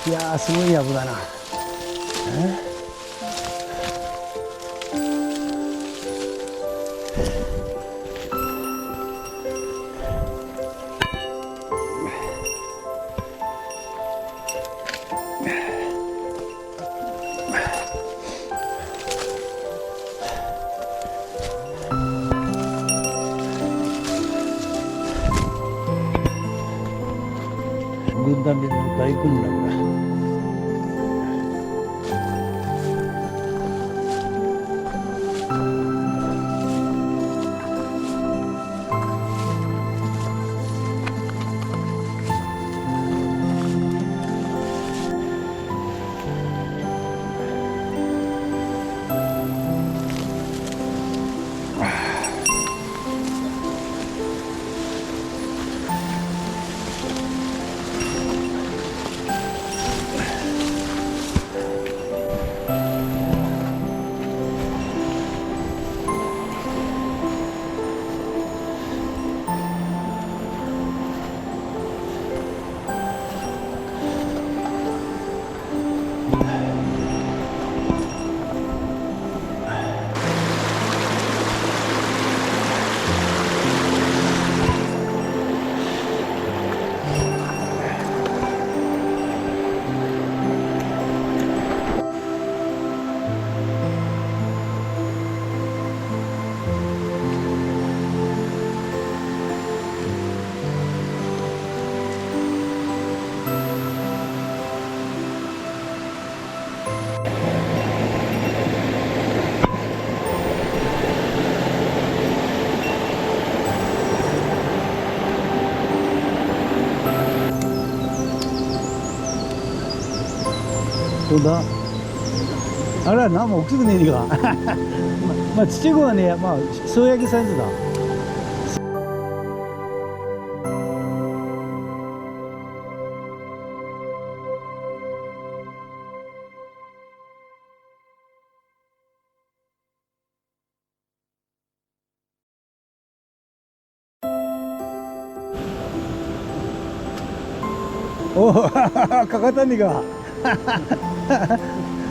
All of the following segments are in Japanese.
いやー、すごい藪だな。軍団で大軍団だ。どうだ。あれは何も大きくねえにか。まあちっちゃい子はね、まあ塩焼きサイズだ。おお、かかったんにか。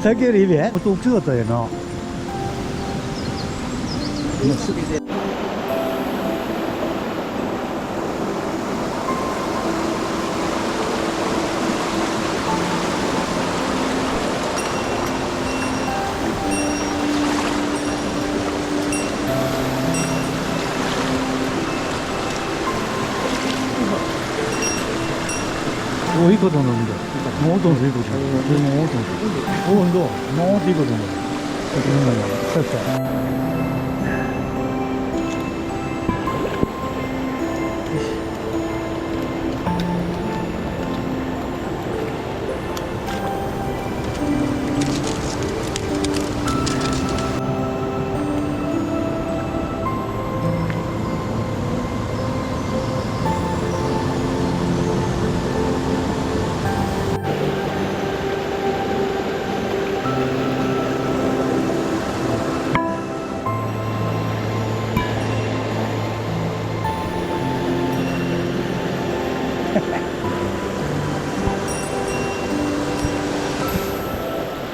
さっきよりいいべ。もっと大きかったよな。お、いいことなんだ。もうどんどんいいことなんだ。もうどんどん。お、どう。もういいことなんだ。さっさ。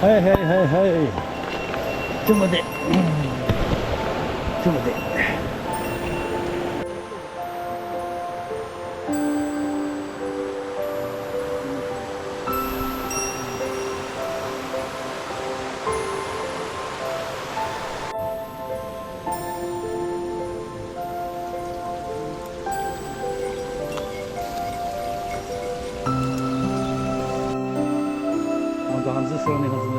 はいはいはいはい。ちょっと待って。ちょっと待って。한스 시원해 가지고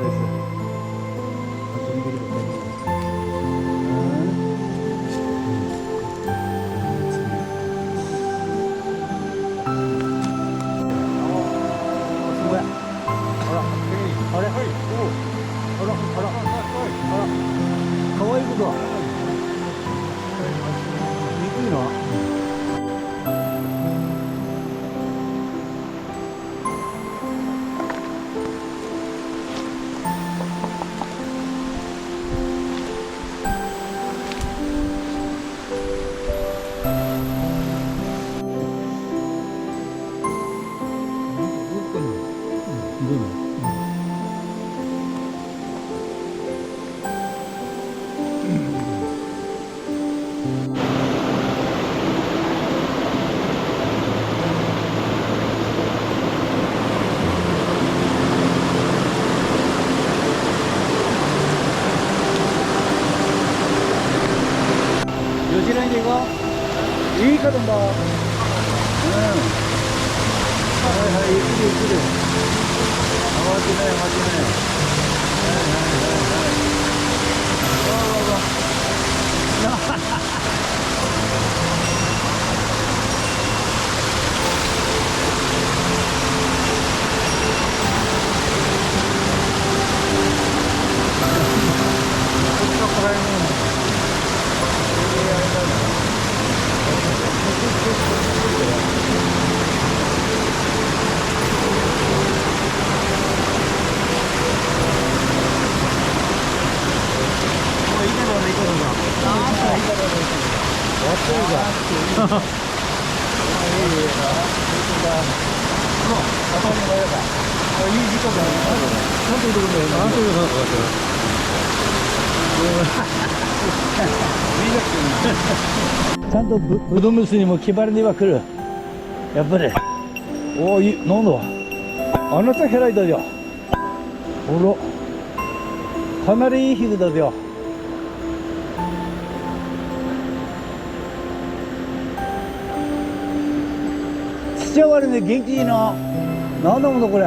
でいこう。いいかとんだ。うん。はいはい、ゆっくりゆっくり。慌てない、慌てない。はいはいはいはい。わわわ。こっちのこらへんもん。あれだな。ちゃんとブドムスにも決まりには来る。やっぱり。おお、なんだ。あなたヘライだよ。ほら。かなりいい日だよ。父親で元気いいの。なんだものこれ。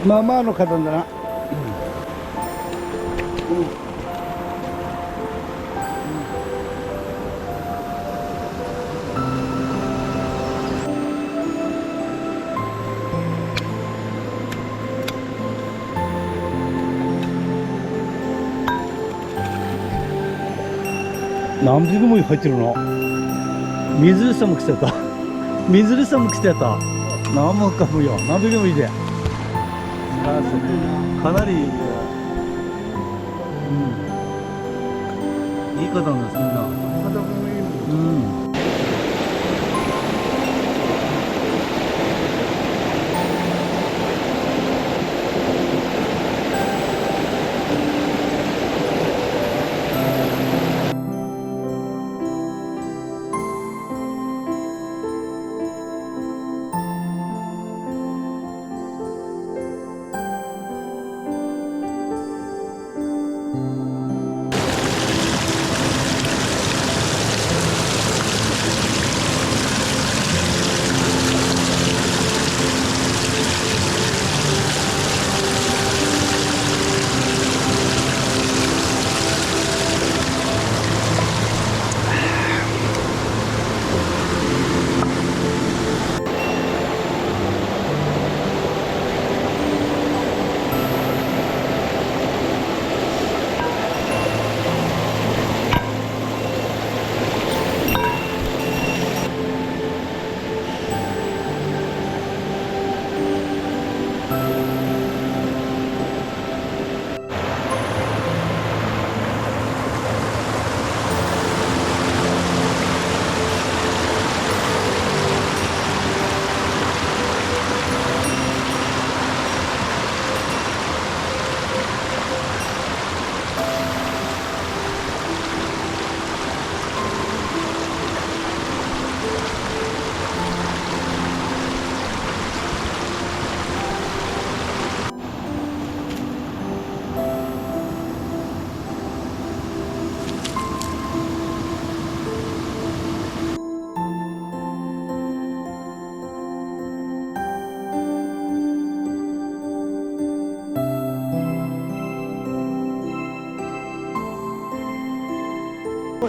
まあまあの花壇だな。何匹も入ってるの。水草も来てた。水草も来てた。何もかもよ。何匹もいいで。かなり、いい方なんです、みんな。うん。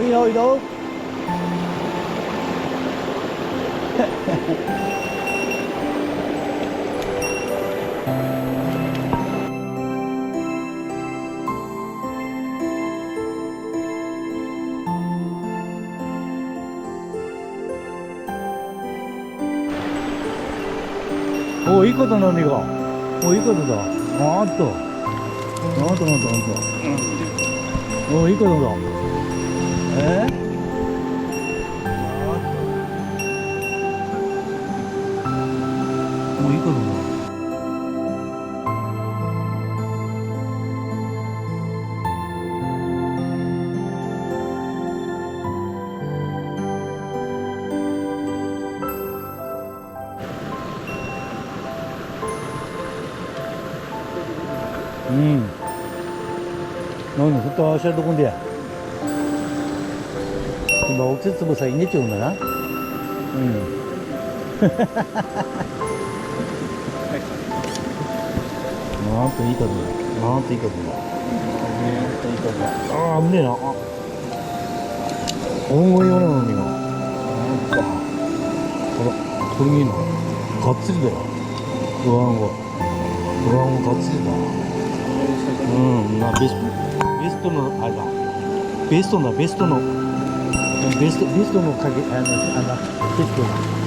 いよいいよおいいことなんだよおいいことだあーっとおいいことだもういいことだ너는 그또 하셔야 되건데 뭐 옥수수보사 있네 찍었나? 또 있거든 또 있거든 또 있거든 아 없네 나 엉덩이 오는 놈이가 그러기는 덧질이더라 그거한 거 덧질이다 나 베스트のあれだベストの가게ベスト